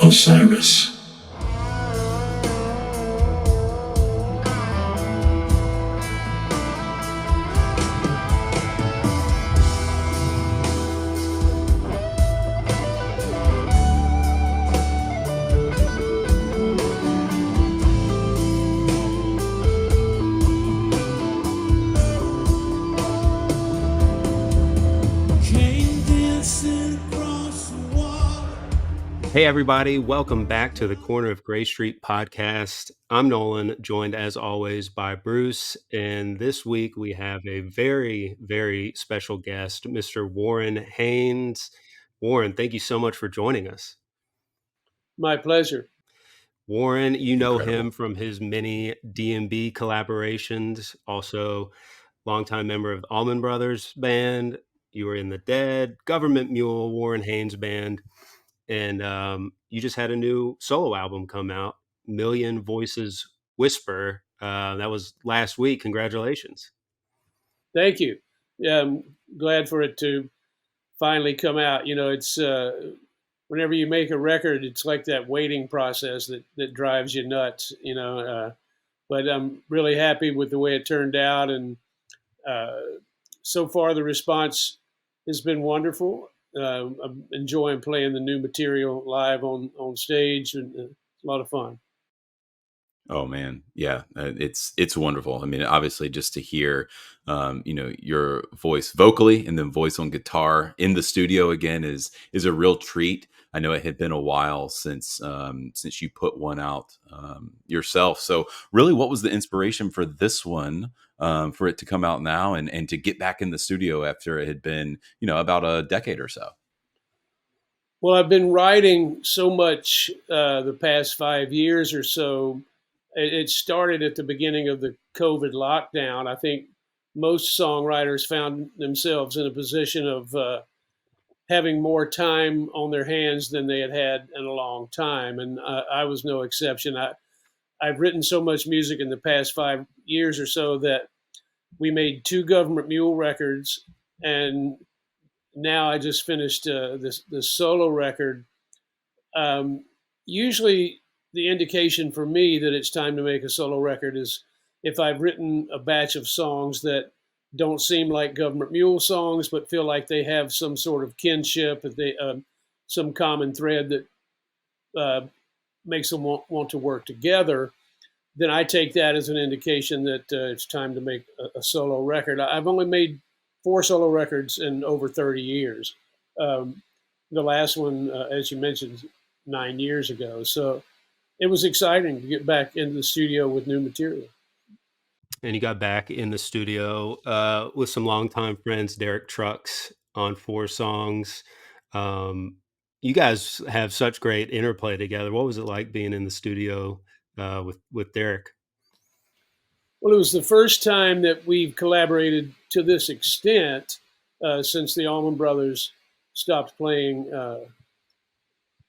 Osiris. Hey, everybody. Welcome back to the Corner of Gray Street podcast. I'm Nolan, joined as always by Bruce. And this week we have a very, very special guest, Mr. Warren Haynes. Warren, thank you so much for joining us. My pleasure. Warren, you know Incredible. him from his many D&B collaborations, also longtime member of the Allman Brothers Band. You were in the Dead, Government Mule, Warren Haynes Band. And you just had a new solo album come out, Million Voices Whisper. That was last week. Congratulations. Thank you. Yeah, I'm glad for it to finally come out. You know, it's whenever you make a record, it's like that waiting process that drives you nuts. But I'm really happy with the way it turned out, and uh, so far the response has been wonderful. I'm enjoying playing the new material live on stage, and it's a lot of fun. Oh man, yeah, it's wonderful. I mean, obviously, just to hear, your voice vocally and then voice on guitar in the studio again is a real treat. I know it had been a while since you put one out yourself. So, really, what was the inspiration for this one for it to come out now and to get back in the studio after it had been about a decade or so? Well, I've been writing so much the past 5 years or so. It started at the beginning of the COVID lockdown. I think most songwriters found themselves in a position of having more time on their hands than they had had in a long time, and I was no exception. I've written so much music in the past 5 years or so that we made two Government Mule records, and now I just finished this solo record. Usually, the indication for me that it's time to make a solo record is if I've written a batch of songs that don't seem like Government Mule songs, but feel like they have some sort of kinship, that they some common thread that uh, makes them want to work together. Then I take that as an indication that it's time to make a solo record. I've only made four solo records in over 30 years. Um, the last one, as you mentioned, 9 years ago. So it was exciting to get back into the studio with new material. And you got back in the studio with some longtime friends, Derek Trucks, on four songs. Um, you guys have such great interplay together. What was it like being in the studio with Derek? Well, it was the first time that we've collaborated to this extent since the Allman Brothers stopped playing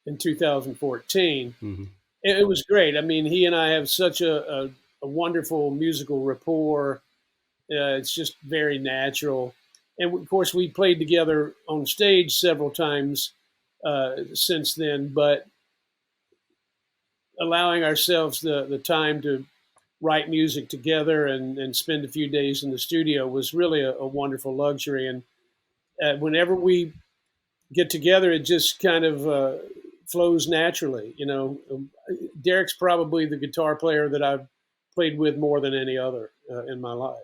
in 2014. Mm-hmm. It was great. I mean, he and I have such a wonderful musical rapport. It's just very natural. And of course, we played together on stage several times since then, but allowing ourselves the time to write music together and spend a few days in the studio was really a wonderful luxury. And whenever we get together, it just kind of flows naturally. Derek's probably the guitar player that I've played with more than any other in my life.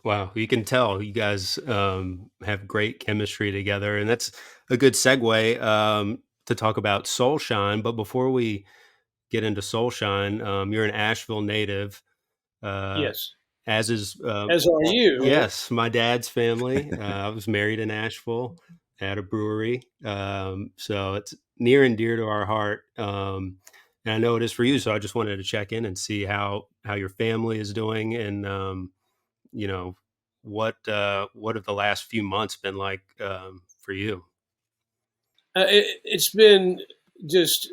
Wow, you can tell you guys have great chemistry together, and that's a good segue to talk about Soulshine. But before we get into Soulshine, you're an Asheville native, uh, Yes, as is as are you. yes, my dad's family. I was married in Asheville at a brewery, so it's near and dear to our heart. And I know it is for you, so I just wanted to check in and see how your family is doing, and you know what have the last few months been like for you? It's been just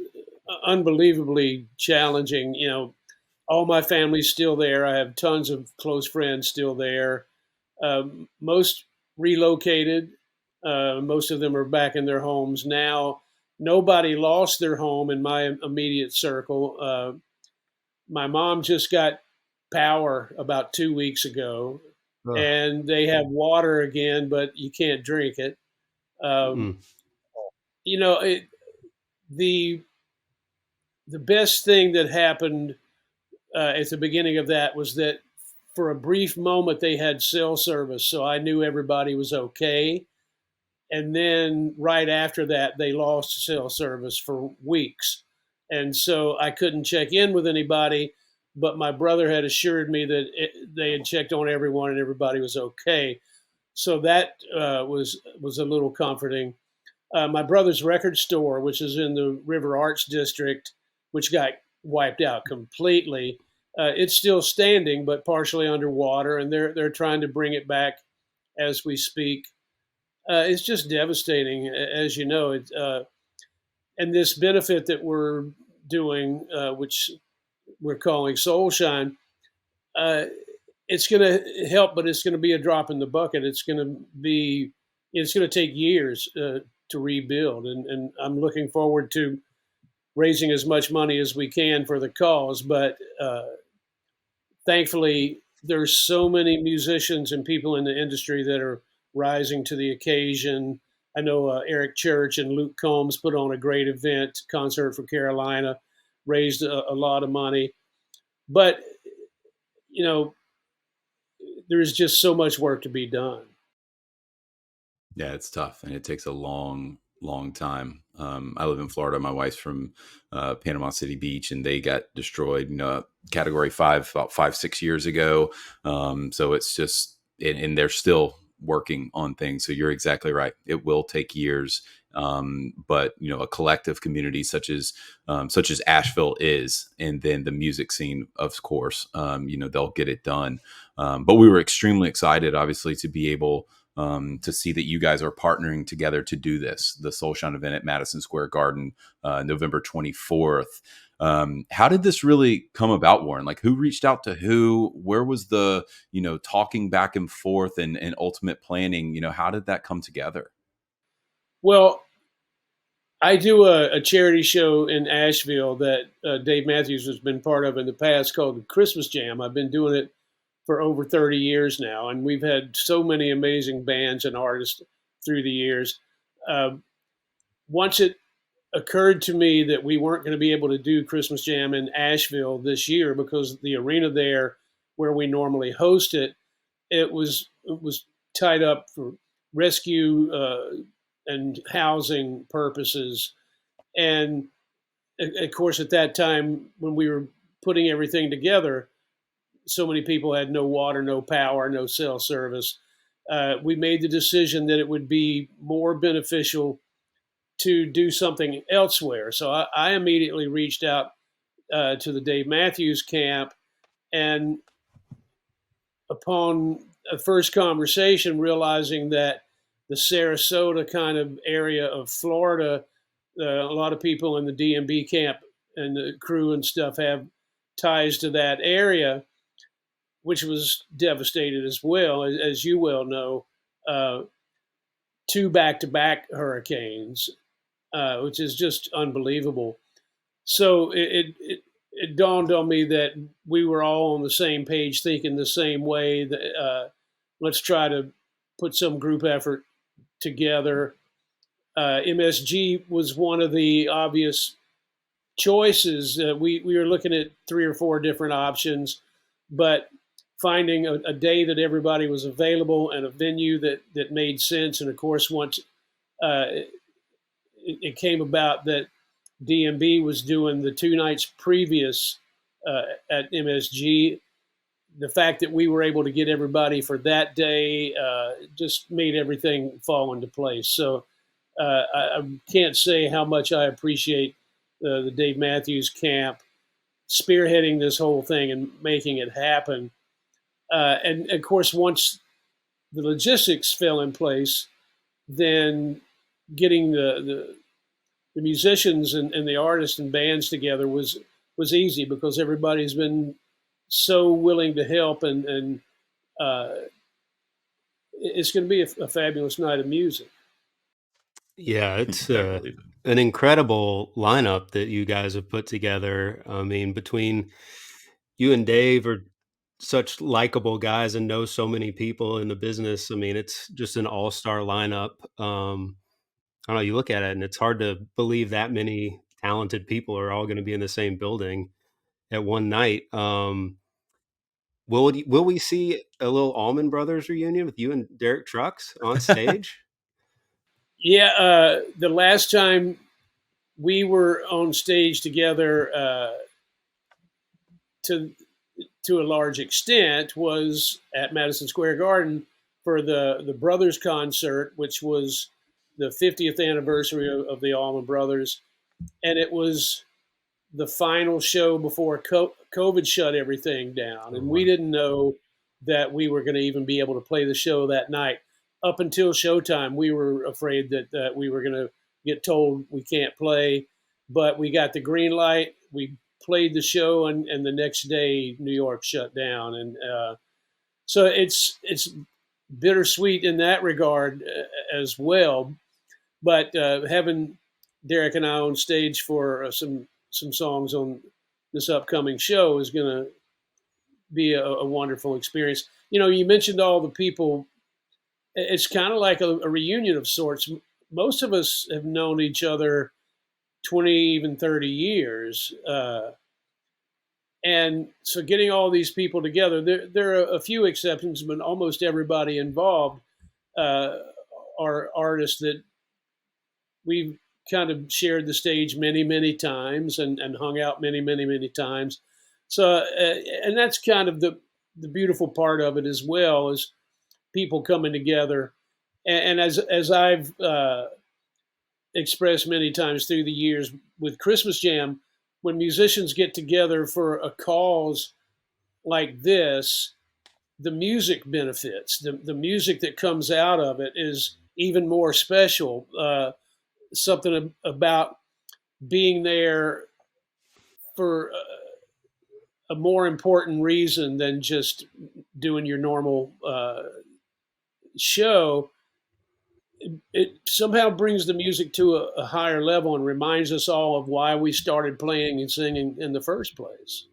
unbelievably challenging. All my family's still there. I have tons of close friends still there. Most relocated. Most of them are back in their homes now. Nobody lost their home in my immediate circle. My mom just got power about 2 weeks ago, Ugh, and they have water again, but you can't drink it. Um, mm, you know, the the best thing that happened at the beginning of that was that for a brief moment they had cell service, so I knew everybody was okay. And then right after that, they lost cell service for weeks, and so I couldn't check in with anybody. But my brother had assured me that they had checked on everyone and everybody was okay. So that was a little comforting. My brother's record store, which is in the River Arts district, which got wiped out completely. It's still standing, but partially underwater, and they're trying to bring it back as we speak. It's just devastating, as you know. And this benefit that we're doing, which we're calling Soulshine, uh, it's going to help, but it's going to be a drop in the bucket. It's going to take years to rebuild, and I'm looking forward to raising as much money as we can for the cause. But thankfully, there's so many musicians and people in the industry that are rising to the occasion. I know Eric Church and Luke Combs put on a great event, concert for Carolina, raised a lot of money. But you know, there's just so much work to be done. Yeah, it's tough, and it takes a long, long time. I live in Florida. My wife's from Panama City Beach, and they got destroyed. Category 5 about 5, 6 years ago. So it's just, and they're still working on things. So you're exactly right. It will take years, but a collective community such as Asheville is, and then the music scene, of course. They'll get it done. But we were extremely excited, obviously, to be able to see that you guys are partnering together to do this, the Soulshine event at Madison Square Garden, November 24th. How did this really come about, Warren? Like, who reached out to who? Where was the, talking back and forth and ultimate planning? How did that come together? Well, I do a charity show in Asheville that Dave Matthews has been part of in the past called the Christmas Jam. I've been doing it for over 30 years now, and we've had so many amazing bands and artists through the years. Uh, Once it occurred to me that we weren't going to be able to do Christmas Jam in Asheville this year because the arena there, where we normally host it, it was tied up for rescue and housing purposes. And of course, at that time when we were putting everything together, so many people had no water, no power, no cell service. We made the decision that it would be more beneficial to do something elsewhere. So I immediately reached out to the Dave Matthews camp, and upon a first conversation, realizing that the Sarasota kind of area of Florida, a lot of people in the DMB camp and the crew and stuff have ties to that area, which was devastated as well, as you well know. Uh, Two back-to-back hurricanes, which is just unbelievable. So it dawned on me that we were all on the same page, thinking the same way. That let's try to put some group effort together. MSG was one of the obvious choices. We were looking at 3 or 4 different options, but finding a day that everybody was available and a venue that made sense. And of course, once it came about that DMB was doing the 2 nights previous at MSG, the fact that we were able to get everybody for that day just made everything fall into place. So I can't say how much I appreciate the Dave Matthews camp spearheading this whole thing and making it happen. And of course, once the logistics fell in place, then getting the musicians and the artists and bands together was easy because everybody's been so willing to help, and uh, it's going to be a fabulous night of music. yeah, I believe it. an incredible lineup that you guys have put together. I mean, between you and Dave are such likable guys and know so many people in the business. I mean, it's just an all-star lineup. I don't know, you look at it and it's hard to believe that many talented people are all gonna be in the same building at one night. Will we see a little Allman Brothers reunion with you and Derek Trucks on stage? Yeah, the last time we were on stage together, to to a large extent, was at Madison Square Garden for the Brothers concert, which was the 50th anniversary of the Allman Brothers, and it was the final show before COVID shut everything down, Oh, and we wow. didn't know that we were going to even be able to play the show that night. Up until showtime, we were afraid that we were going to get told we can't play, but we got the green light. We played the show, and the next day, New York shut down, and so it's bittersweet in that regard as well. But having Derek and I on stage for some songs on this upcoming show is going to be a wonderful experience. You know, you mentioned all the people. It's kind of like a reunion of sorts. Most of us have known each other 20, even 30 years. And so getting all these people together, there are a few exceptions, but almost everybody involved uh, are artists that we've kind of shared the stage many, many times and hung out many, many, many times. So, and that's kind of the beautiful part of it as well, is people coming together. And as I've expressed many times through the years with Christmas Jam, when musicians get together for a cause like this, the music benefits. The music that comes out of it is even more special. Something about being there for a more important reason than just doing your normal show. It somehow brings the music to a higher level and reminds us all of why we started playing and singing in the first place.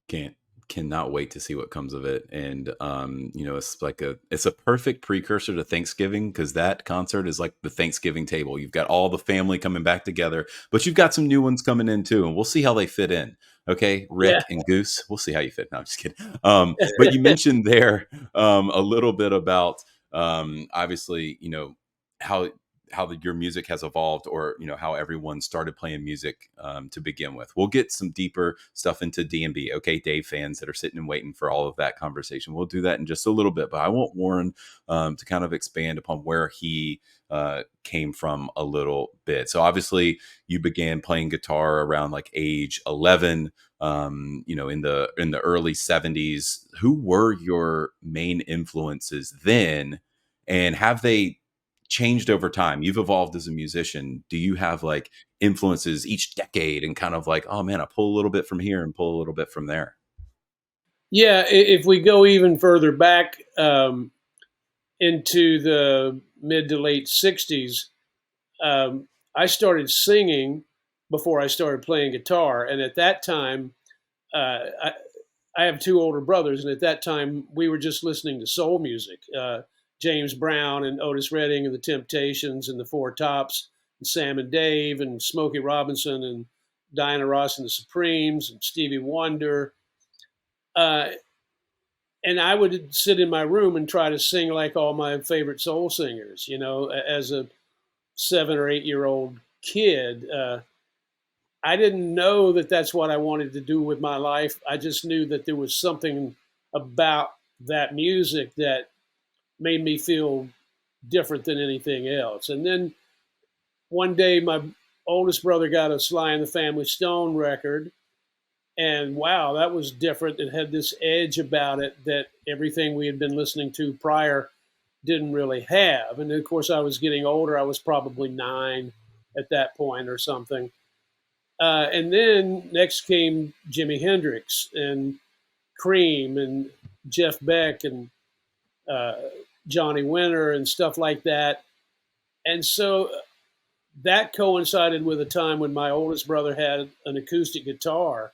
Can't cannot wait to see what comes of it. And it's a perfect precursor to Thanksgiving, because that concert is like the Thanksgiving table. You've got all the family coming back together, but you've got some new ones coming in too, and we'll see how they fit in. Okay, Yeah, Rick and Goose, we'll see how you fit. No, I'm just kidding. But you mentioned there a little bit about obviously, how your music has evolved, or how everyone started playing music to begin with. We'll get some deeper stuff into D&B. Okay, Dave fans that are sitting and waiting for all of that conversation, we'll do that in just a little bit. But I want Warren to kind of expand upon where he came from a little bit. So obviously you began playing guitar around like age 11, in the early 70s. Who were your main influences then, and have they changed over time? You've evolved as a musician. Do you have like influences each decade, and kind of like, oh man, I pull a little bit from here and pull a little bit from there? yeah. If we go even further back into the mid to late '60s, I started singing before I started playing guitar, and at that time, I have two older brothers, and at that time we were just listening to soul music. James Brown and Otis Redding and the Temptations and the Four Tops and Sam and Dave and Smokey Robinson and Diana Ross and the Supremes and Stevie Wonder. Uh, and I would sit in my room and try to sing like all my favorite soul singers, as a 7 or 8 year old kid. I didn't know that that's what I wanted to do with my life. I just knew that there was something about that music that made me feel different than anything else. And then one day, my oldest brother got a Sly and the Family Stone record, and wow, that was different. It had this edge about it that everything we had been listening to prior didn't really have. And of course, I was getting older. I was probably 9 at that point or something. And then next came Jimi Hendrix and Cream and Jeff Beck and uh, Johnny Winter and stuff like that. And so that coincided with a time when my oldest brother had an acoustic guitar.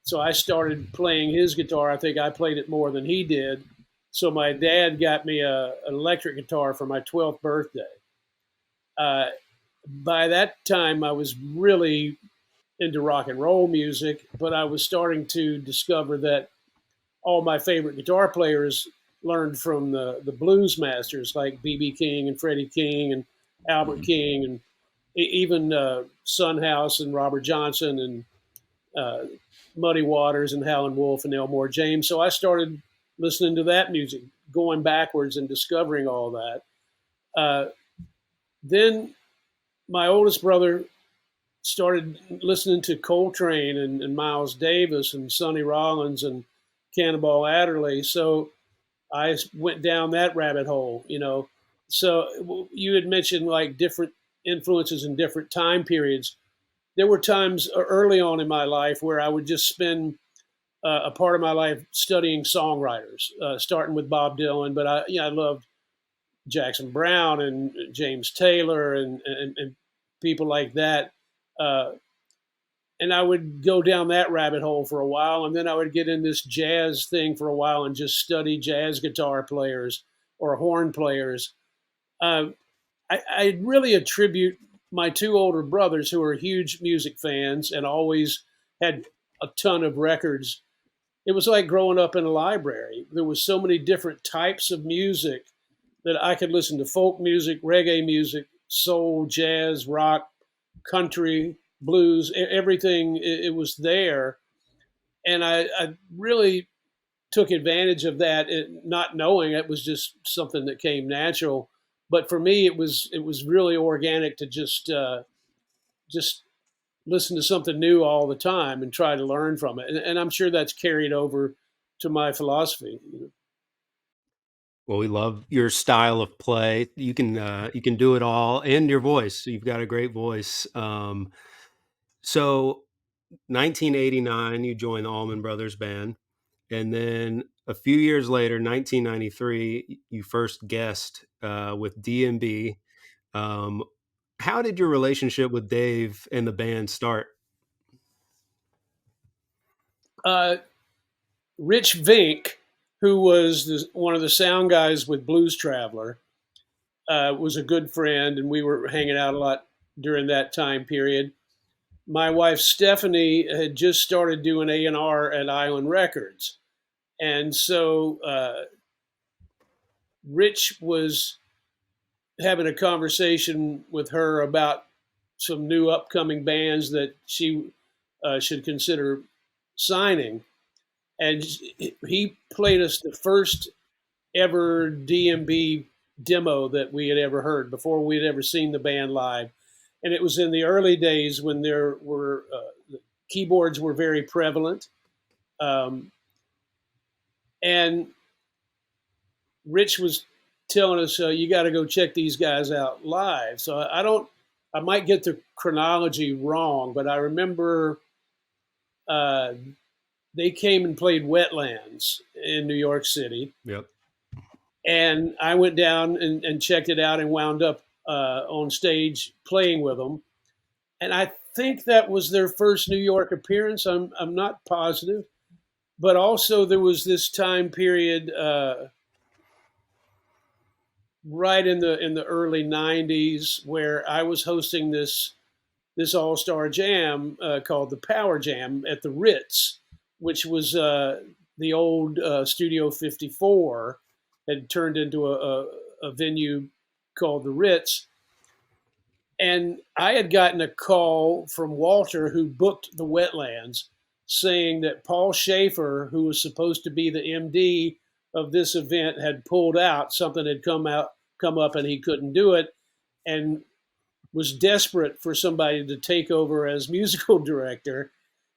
So I started playing his guitar. I think I played it more than he did. So my dad got me an electric guitar for my 12th birthday. Uh, by that time, I was really into rock and roll music, but I was starting to discover that all my favorite guitar players learned from the blues masters like B.B. King and Freddie King and Albert Mhm. King and even Son House and Robert Johnson and uh, Muddy Waters and Howlin' Wolf and Elmore James. So I started listening to that music, going backwards and discovering all that. Then my oldest brother started listening to Coltrane and Miles Davis and Sonny Rollins and Cannonball Adderley. So I went down that rabbit hole, you know. So you had mentioned like different influences in different time periods. There were times early on in my life where I would just spend a part of my life studying songwriters, starting with Bob Dylan. But I loved Jackson Brown and James Taylor and people like that. Uh, and I would go down that rabbit hole for a while, and then I would get in this jazz thing for a while and just study jazz guitar players or horn players. Uh, I really attribute my two older brothers, who are huge music fans and always had a ton of records. It was like growing up in a library. There was so many different types of music that I could listen to: folk music, reggae music, soul, jazz, rock, country, blues, everything. It was there, and I really took advantage of that, not knowing it was just something that came natural. But for me, it was really organic to just listen to something new all the time and try to learn from it. And I'm sure that's carried over to my philosophy. Well, we love your style of play. You can do it all, and your voice. You've got a great voice. So 1989, you joined the Allman Brothers Band, and then a few years later, 1993, you first guest with DMB. Um, how did your relationship with Dave and the band start? Uh, Rich Vink, who was one of the sound guys with Blues Traveler, was a good friend, and we were hanging out a lot during that time period. My wife Stephanie had just started doing A&R at Island Records, and so Rich was having a conversation with her about some new upcoming bands that she should consider signing, and he played us the first ever DMB demo that we had ever heard before we had ever seen the band live. And it was in the early days when there were keyboards were very prevalent. Um, and Rich was telling us, you got to go check these guys out live. So I don't, I might get the chronology wrong, but I remember uh, they came and played Wetlands in New York City. Yep. And I went down and checked it out and wound up on stage playing with them. And I think that was their first New York appearance. I'm not positive, but also there was this time period right in the early '90s where I was hosting this all star jam called the Power Jam at the Ritz, which was the old Studio 54 had turned into a venue called the Ritz. And I had gotten a call from Walter, who booked the Wetlands, saying that Paul Schaefer, who was supposed to be the MD of this event, had pulled out. Something had come up, and he couldn't do it, and was desperate for somebody to take over as musical director.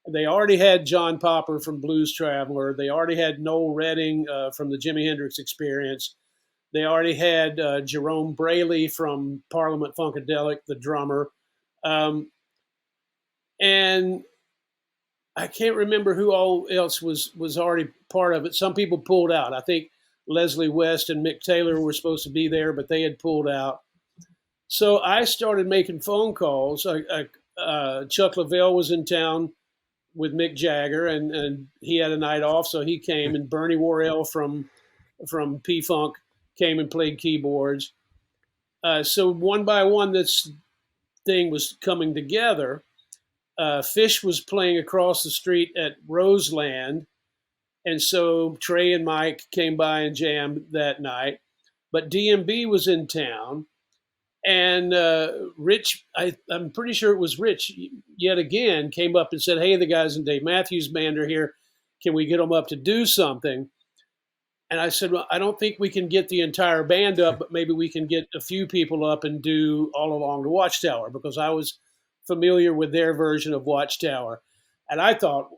They already had John Popper from Blues Traveler. They already had Noel Redding from the Jimi Hendrix Experience. They already had Jerome Braley from Parliament Funkadelic, the drummer. Um, and I can't remember who all else was already part of it. Some people pulled out. I think Leslie West and Mick Taylor were supposed to be there, but they had pulled out. So I started making phone calls. Chuck Leavell was in town with Mick Jagger, and he had a night off, so he came. And Bernie Worrell from P Funk came and played keyboards. So one by one, this thing was coming together. Fish was playing across the street at Roseland, and so Trey and Mike came by and jammed that night. But DMB was in town, and Rich, I'm pretty sure it was Rich, yet again, came up and said, "Hey, the guys in Dave Matthews Band are here. Can we get them up to do something?" And I said, "Well, I don't think we can get the entire band up, but maybe we can get a few people up and do All Along the Watchtower," because I was familiar with their version of Watchtower. And I thought,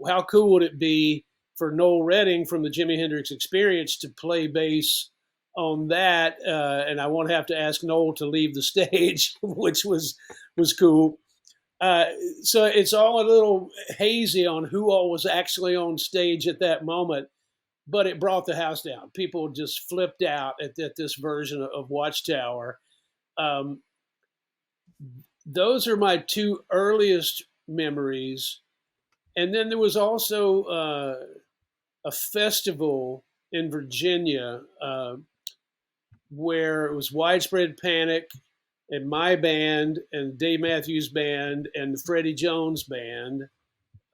how cool would it be for Noel Redding from the Jimi Hendrix Experience to play bass on that? And I won't have to ask Noel to leave the stage, which was cool. So it's all a little hazy on who all was actually on stage at that moment, but it brought the house down. People just flipped out at this version of Watchtower. Um, those are my two earliest memories. And then there was also a festival in Virginia where it was Widespread Panic and my band and Dave Matthews Band and the Freddie Jones Band,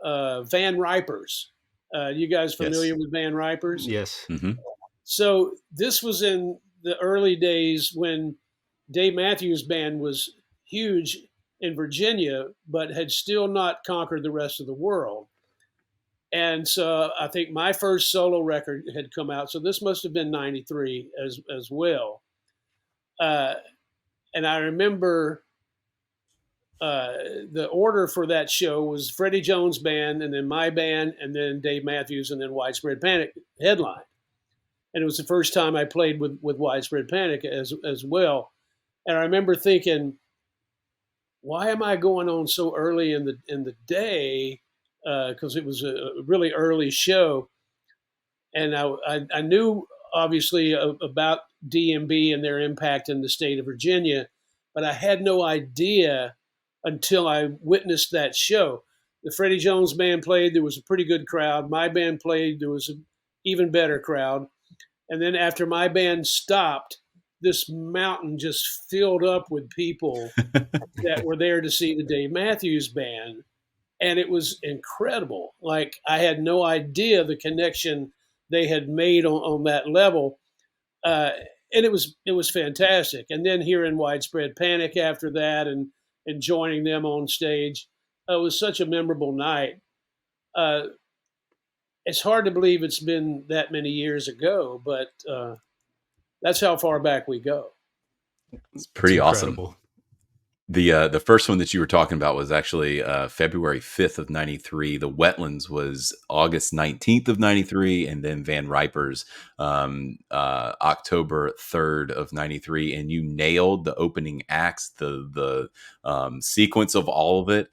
Van Ripers. You guys Yes. familiar with Van Ripers? Yes. Hmm. So this was in the early days when Dave Matthews Band was huge in Virginia, but had still not conquered the rest of the world. And so I think my first solo record had come out. So this must have been 93 as well. Uh, and I remember the order for that show was Freddie Jones Band, and then my band, and then Dave Matthews, and then Widespread Panic headline. And it was the first time I played with Widespread Panic as well. And I remember thinking, why am I going on so early in the day? Because it was a really early show, and I knew obviously about DMB and their impact in the state of Virginia, but I had no idea until I witnessed that show. The Freddie Jones Band played. There was a pretty good crowd. My band played. There was an even better crowd. And then after my band stopped, this mountain just filled up with people that were there to see the Dave Matthews Band. And it was incredible. Like, I had no idea the connection they had made on that level. And it was fantastic. And then hearing Widespread Panic after that and joining them on stage, it was such a memorable night. Uh, it's hard to believe it's been that many years ago, but that's how far back we go. It's It's pretty awesome. incredible. The first one that you were talking about was actually February 5th of 93. The Wetlands was August 19th of 93, and then Van Ripers October 3rd of 93. And you nailed the opening acts, the sequence of all of it.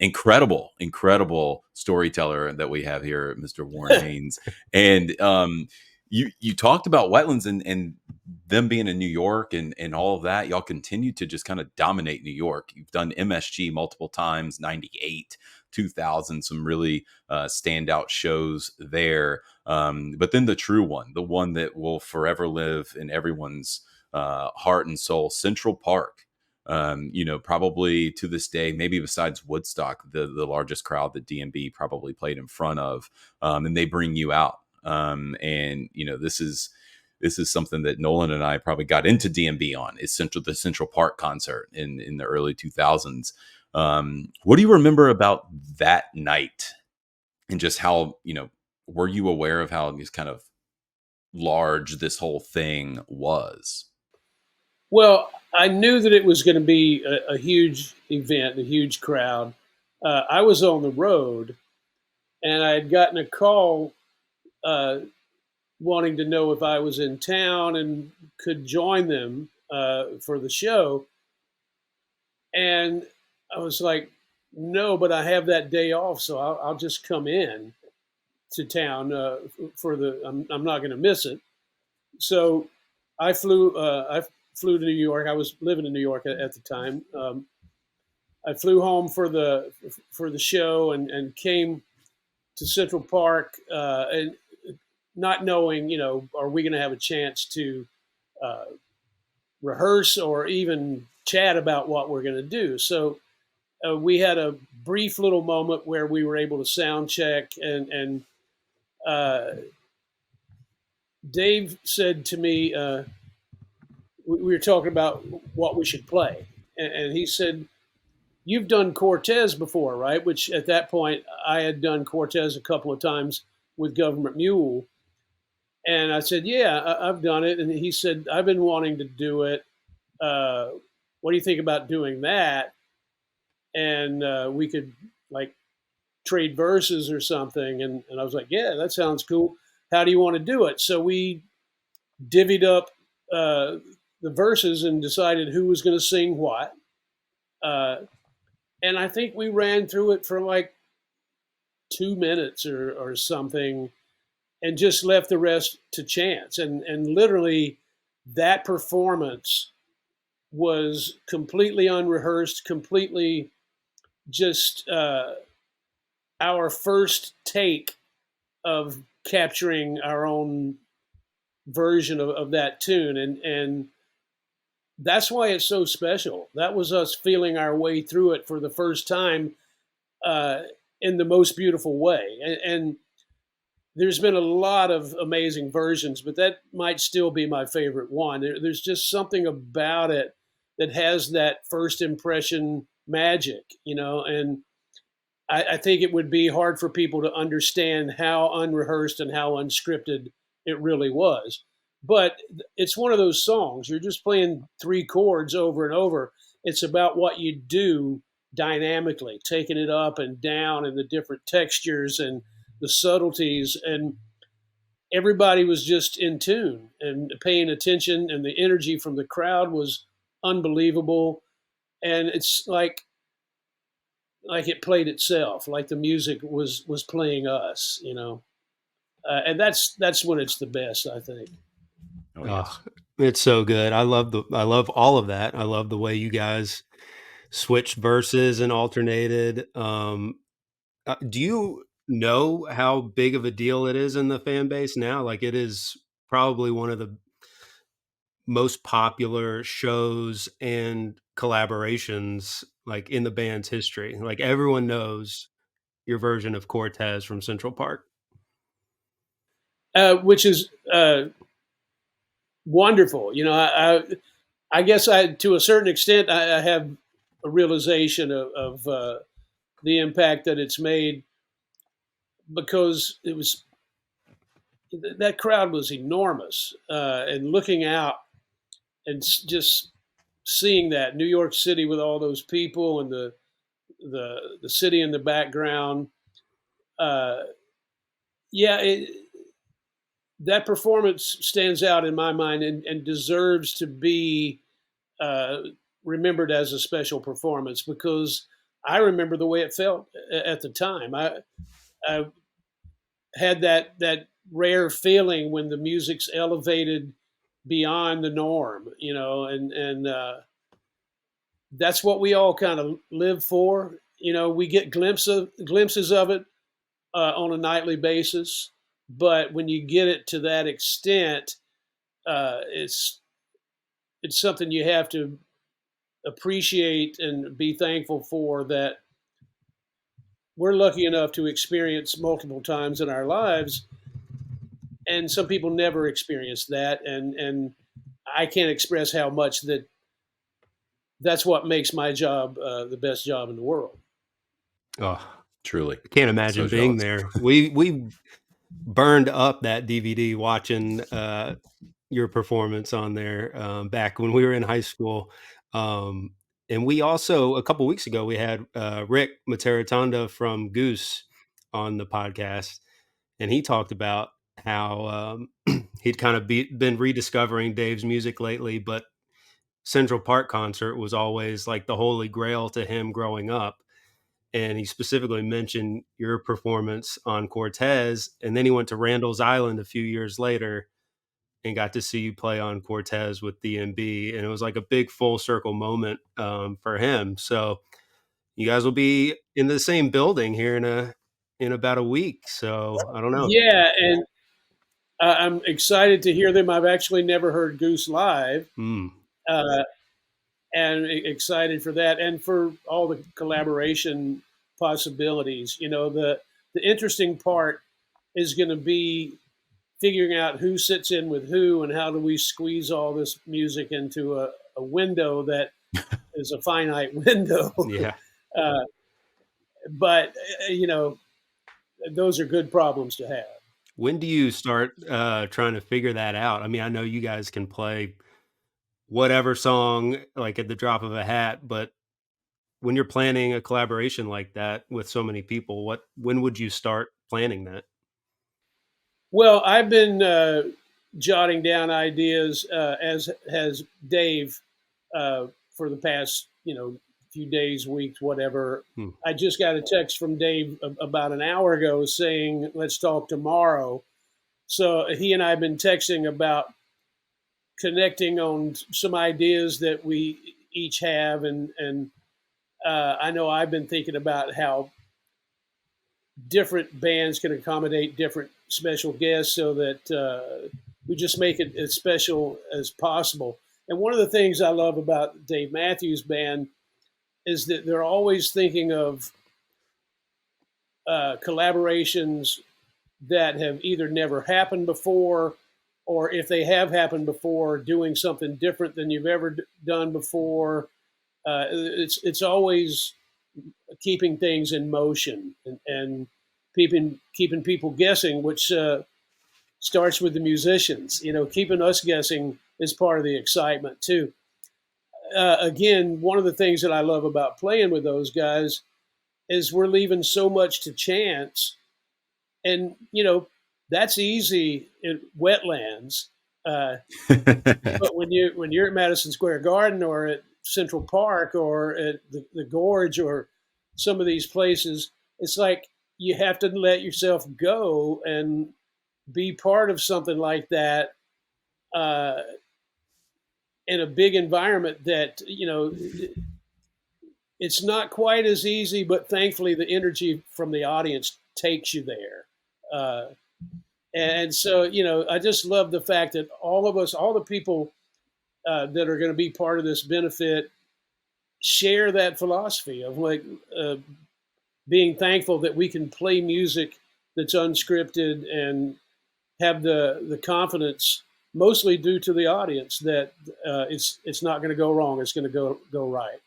Incredible storyteller that we have here, Mr. Warren Haynes. And you talked about Wetlands and them being in New York and all of that. Y'all continue to just kind of dominate New York. You've done MSG multiple times, 98, 2000, some really standout shows there. But then the true one, the one that will forever live in everyone's heart and soul, Central Park. Probably to this day, maybe besides Woodstock, the largest crowd that DMB probably played in front of, and they bring you out. This is something that Nolan and I probably got into DMB on, is the Central Park concert in the early 2000s. What do you remember about that night, and just how, were you aware of how these kind of large this whole thing was? Well, I knew that it was going to be a huge event, a huge crowd. I was on the road, and I had gotten a call wanting to know if I was in town and could join them for the show. And I was like, no, but I have that day off, so I'll just come in to town for I'm not going to miss it. So I flew to New York. I was living in New York at the time. I flew home for the show and came to Central Park, and not knowing, are we going to have a chance to uh, rehearse or even chat about what we're going to do. So we had a brief little moment where we were able to sound check, and uh, Dave said to me, we were talking about what we should play, and he said, "You've done Cortez before, right?" Which at that point I had done Cortez a couple of times with Government Mule, and I said, "Yeah, I've done it." And he said, "I've been wanting to do it. Uh, what do you think about doing that?" And we could like trade verses or something. And I was like, "Yeah, that sounds cool. How do you want to do it?" So we divvied up uh, the verses and decided who was going to sing what. Uh, and I think we ran through it for like 2 minutes or something, and just left the rest to chance. And literally, that performance was completely unrehearsed, completely just our first take of capturing our own version of that tune. And that's why it's so special. That was us feeling our way through it for the first time, uh, in the most beautiful way. And there's been a lot of amazing versions, but that might still be my favorite one. There's just something about it that has that first impression magic, and I think it would be hard for people to understand how unrehearsed and how unscripted it really was. But it's one of those songs. You're just playing three chords over and over. It's about what you do dynamically, taking it up and down and the different textures and the subtleties. And everybody was just in tune and paying attention, and the energy from the crowd was unbelievable. And it's like it played itself, like the music was playing us, and that's when it's the best, I think. Oh Oh, yes. it's so good. I love all of that. I love the way you guys switched verses and alternated. Do you know how big of a deal it is in the fan base now? Like, it is probably one of the most popular shows and collaborations, like, in the band's history. Like, everyone knows your version of Cortez from Central Park. Which is wonderful. I guess to a certain extent, I have a realization of the impact that it's made, because that crowd was enormous, and looking out and just seeing that New York City with all those people and the city in the background. Uh, yeah, that performance stands out in my mind, and deserves to be uh, remembered as a special performance, because I remember the way it felt at the time. I had that rare feeling when the music's elevated beyond the norm, and that's what we all kind of live for. We get glimpses of it on a nightly basis, but when you get it to that extent, it's something you have to appreciate and be thankful for, that we're lucky enough to experience multiple times in our lives, and some people never experience that, and I can't express how much that's what makes my job the best job in the world. Oh, Truly. I can't So imagine being jealous. there. We burned up that DVD watching, your performance on there, back when we were in high school. Um, and we also, a couple weeks ago, we had, Rick Materatonda from Goose on the podcast, and he talked about how, he'd kind of been rediscovering Dave's music lately, but Central Park concert was always like the holy grail to him growing up. And he specifically mentioned your performance on Cortez, and then he went to Randall's Island a few years later, and got to see you play on Cortez with DMB, and it was like a big full circle moment for him. So you guys will be in the same building here in about a week. So I don't know. Yeah, and I'm excited to hear them. I've actually never heard Goose live, Mm, uh, and excited for that, and for all the collaboration possibilities. The interesting part is going to be figuring out who sits in with who, and how do we squeeze all this music into a window that is a finite window. yeah. uh, but those are good problems to have. When do you start trying to figure that out? I mean, I know you guys can play whatever song like at the drop of a hat, but when you're planning a collaboration like that with so many people, when would you start planning that? Well, I've been jotting down ideas, as has Dave, for the past few days, weeks, whatever. Hmm. I just got a text from Dave about an hour ago saying, "Let's talk tomorrow." So he and I have been texting about connecting on some ideas that we each have, and I know I've been thinking about how different bands can accommodate different special guests, so that we just make it as special as possible. And one of the things I love about Dave Matthews Band is that they're always thinking of collaborations that have either never happened before, or if they have happened before, doing something different than you've ever done before. It's always keeping things in motion, and keeping people guessing, which starts with the musicians. Keeping us guessing is part of the excitement too. Again, one of the things that I love about playing with those guys is we're leaving so much to chance, and that's easy in wetlands. Uh, but when you're at Madison Square Garden, or at Central Park, or at the Gorge, or some of these places, it's like you have to let yourself go and be part of something like that, uh, in a big environment that it's not quite as easy, but thankfully the energy from the audience takes you there. Uh, and so, I just love the fact that all of us, all the people that are going to be part of this benefit, share that philosophy of like being thankful that we can play music that's unscripted, and have the confidence, mostly due to the audience, that it's not going to go wrong. It's going to go right.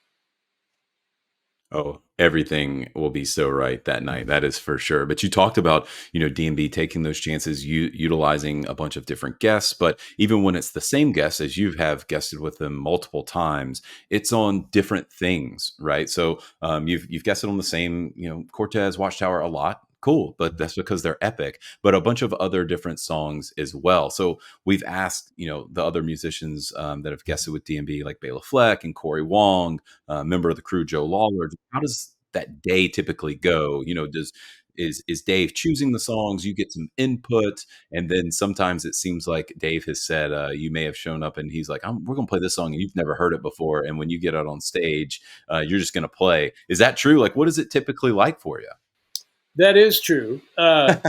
Oh, everything will be so right that night. That is for sure. But you talked about, DMB taking those chances, utilizing a bunch of different guests. But even when it's the same guests, as you have guested with them multiple times, it's on different things, right? So you've guested on the same, Cortez Watchtower a lot. Cool, but that's because they're epic. But a bunch of other different songs as well. So we've asked, the other musicians that have guested with DMB, like Bela Fleck and Corey Wong, member of the crew, Joe Lawler. How does that day typically go? Is Dave choosing the songs? You get some input, and then sometimes it seems like Dave has said you may have shown up, and he's like, "We're going to play this song, and you've never heard it before." And when you get out on stage, you're just going to play. Is that true? Like, what is it typically like for you? That is true. Yes.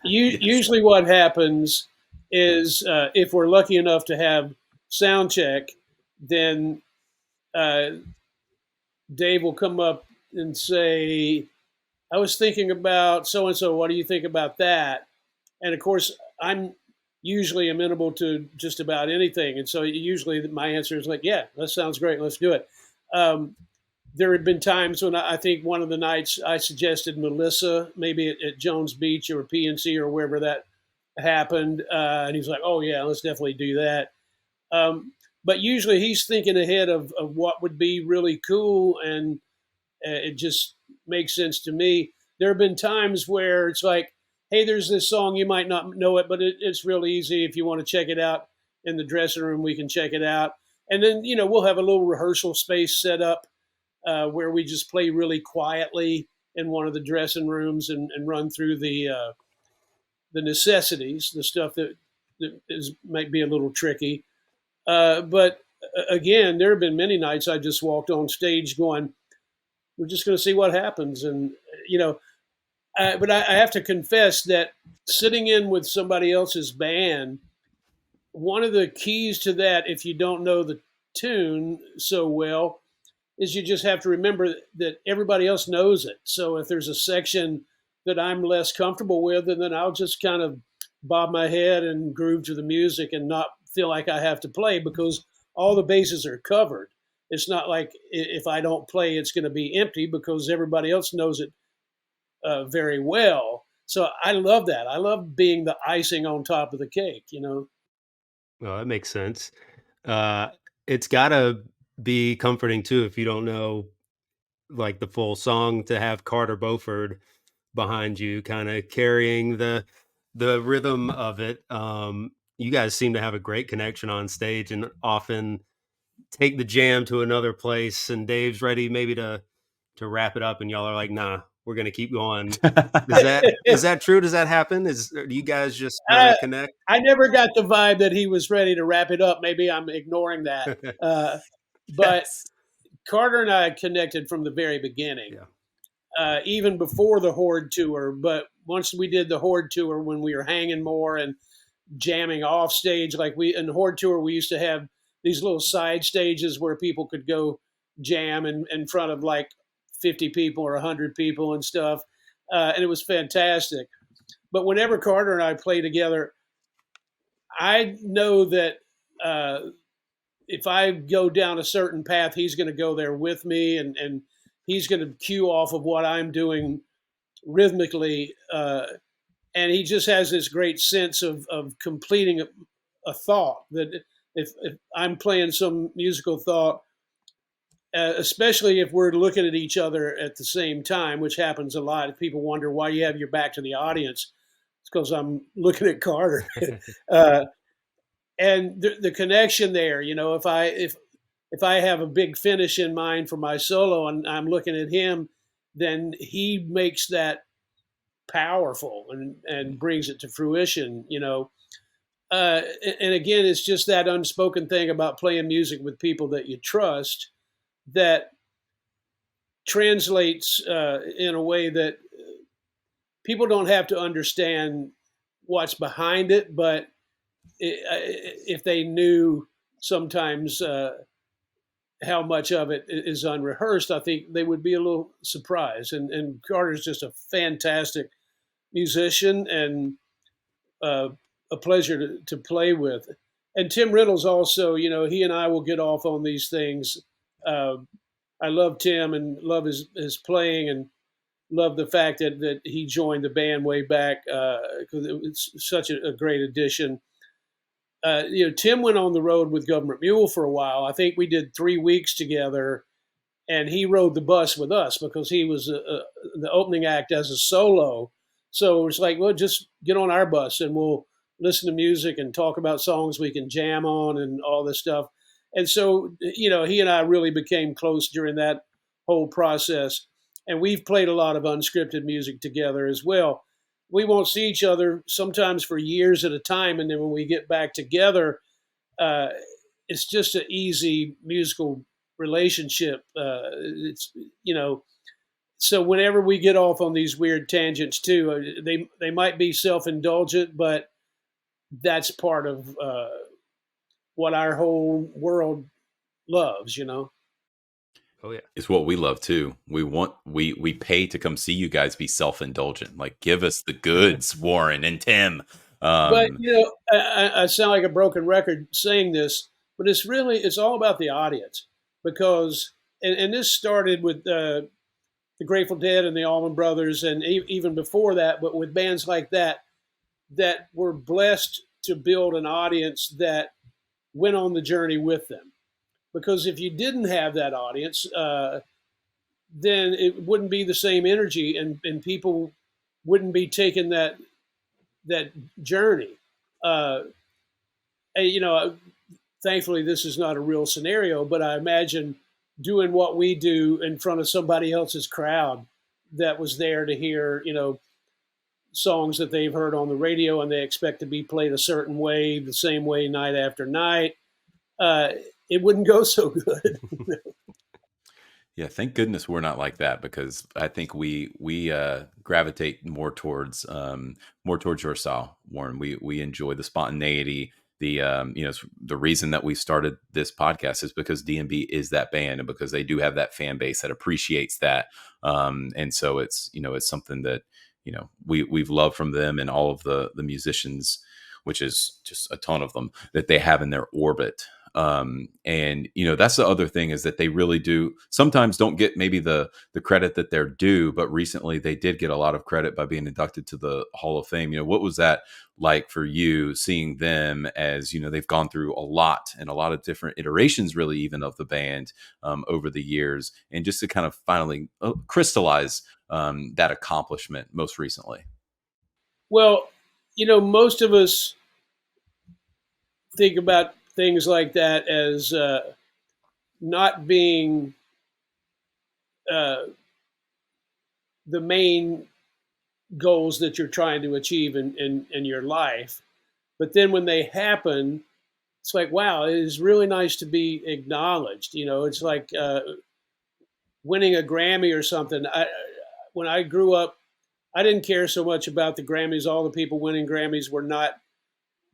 Usually, what happens is, if we're lucky enough to have sound check, then uh, Dave will come up and say, "I was thinking about so and so. What do you think about that?" And of course, I'm usually amenable to just about anything, and so usually my answer is like, "Yeah, that sounds great. Let's do it." Um, there had been times when I think one of the nights I suggested Melissa, maybe at Jones Beach or PNC or wherever that happened, and he's like, "Oh yeah, let's definitely do that." Um, but usually he's thinking ahead of what would be really cool, and it just makes sense to me. There have been times where it's like, "Hey, there's this song, you might not know it, but it's real easy. If you want to check it out in the dressing room, we can check it out." And then we'll have a little rehearsal space set up, where we just play really quietly in one of the dressing rooms, and run through the necessities, the stuff that might be a little tricky. But again, there have been many nights I just walked on stage going, "We're just going to see what happens," and you know. But I have to confess that sitting in with somebody else's band, one of the keys to that, if you don't know the tune so well, is you just have to remember that everybody else knows it. So if there's a section that I'm less comfortable with, and then I'll just kind of bob my head and groove to the music and not feel like I have to play because all the bases are covered. It's not like if I don't play, it's going to be empty because everybody else knows it very well. So I love that. I love being the icing on top of the cake, you know? Well, that makes sense. Uh, it's gotta be comforting too if you don't know, like, the full song to have Carter Beauford behind you kinda carrying the rhythm of it. You guys seem to have a great connection on stage and often take the jam to another place, and Dave's ready maybe to wrap it up, and y'all are like, "Nah, we're gonna keep going." Is that true? Does that happen? Do you guys just kinda I, connect? I never got the vibe that he was ready to wrap it up. Maybe I'm ignoring that. Uh, but Yes. Carter and I connected from the very beginning, Yeah. even before the Horde tour. But once we did the Horde tour, when we were hanging more and jamming off stage, like we in the Horde tour, we used to have these little side stages where people could go jam in front of like 50 people or 100 people and stuff. And it was fantastic. But whenever Carter and I play together, I know that if I go down a certain path, he's going to go there with me, and he's going to cue off of what I'm doing rhythmically. And he just has this great sense of completing a thought that if I'm playing some musical thought, especially if we're looking at each other at the same time, which happens a lot. If people wonder why you have your back to the audience, it's because I'm looking at Carter. uh, and the connection there, you know, if I have a big finish in mind for my solo and I'm looking at him, then he makes that powerful and brings it to fruition, you know. And again, it's just that unspoken thing about playing music with people that you trust that translates in a way that people don't have to understand what's behind it, but if they knew sometimes how much of it is unrehearsed, I think they would be a little surprised. And Carter's just a fantastic musician and uh, a pleasure to play with. And Tim Riddle's also, you know, he and I will get off on these things. Uh, I love Tim and love his playing and love the fact that he joined the band way back because it was such a great addition. You know, Tim went on the road with Government Mule for a while. I think we did 3 weeks together, and he rode the bus with us because he was the opening act as a solo. So it's like, well, just get on our bus and we'll listen to music and talk about songs we can jam on and all this stuff. And so, you know, he and I really became close during that whole process. And we've played a lot of unscripted music together as well. We won't see each other sometimes for years at a time. And then when we get back together, uh, it's just an easy musical relationship. It's you know, so whenever we get off on these weird tangents too, they might be self indulgent, but that's part of what our whole world loves. You know. Oh, yeah. It's what we love too. We pay to come see you guys be self-indulgent. Like give us the goods, Warren and Tim. But Um you know, I sound like a broken record saying this, but it's all about the audience because and this started with the Grateful Dead and the Allman Brothers, and even before that, but with bands like that, that were blessed to build an audience that went on the journey with them. Because if you didn't have that audience, then it wouldn't be the same energy, and people wouldn't be taking that journey. Uh, and, you know, thankfully, this is not a real scenario, but I imagine doing what we do in front of somebody else's crowd that was there to hear, you know, songs that they've heard on the radio and they expect to be played a certain way, the same way night after night, uh, it wouldn't go so good. Yeah, thank goodness we're not like that, because I think we gravitate more towards your style, Warren. We enjoy the spontaneity. The reason that we started this podcast is because DMB is that band, and because they do have that fan base that appreciates that. And so it's something that we've loved from them, and all of the musicians, which is just a ton of them, that they have in their orbit. And that's the other thing, is that they really do sometimes don't get maybe the credit that they're due, but recently they did get a lot of credit by being inducted to the Hall of Fame. What was that like for you, seeing them, as they've gone through a lot, and a lot of different iterations, really, even of the band, over the years, and just to kind of finally crystallize that accomplishment most recently? Well, most of us think about things like that as not being uh, the main goals that you're trying to achieve in your life. But then when they happen, it's like, wow, it is really nice to be acknowledged. It's like winning a Grammy or something. When I grew up, I didn't care so much about the Grammys. All the people winning Grammys were not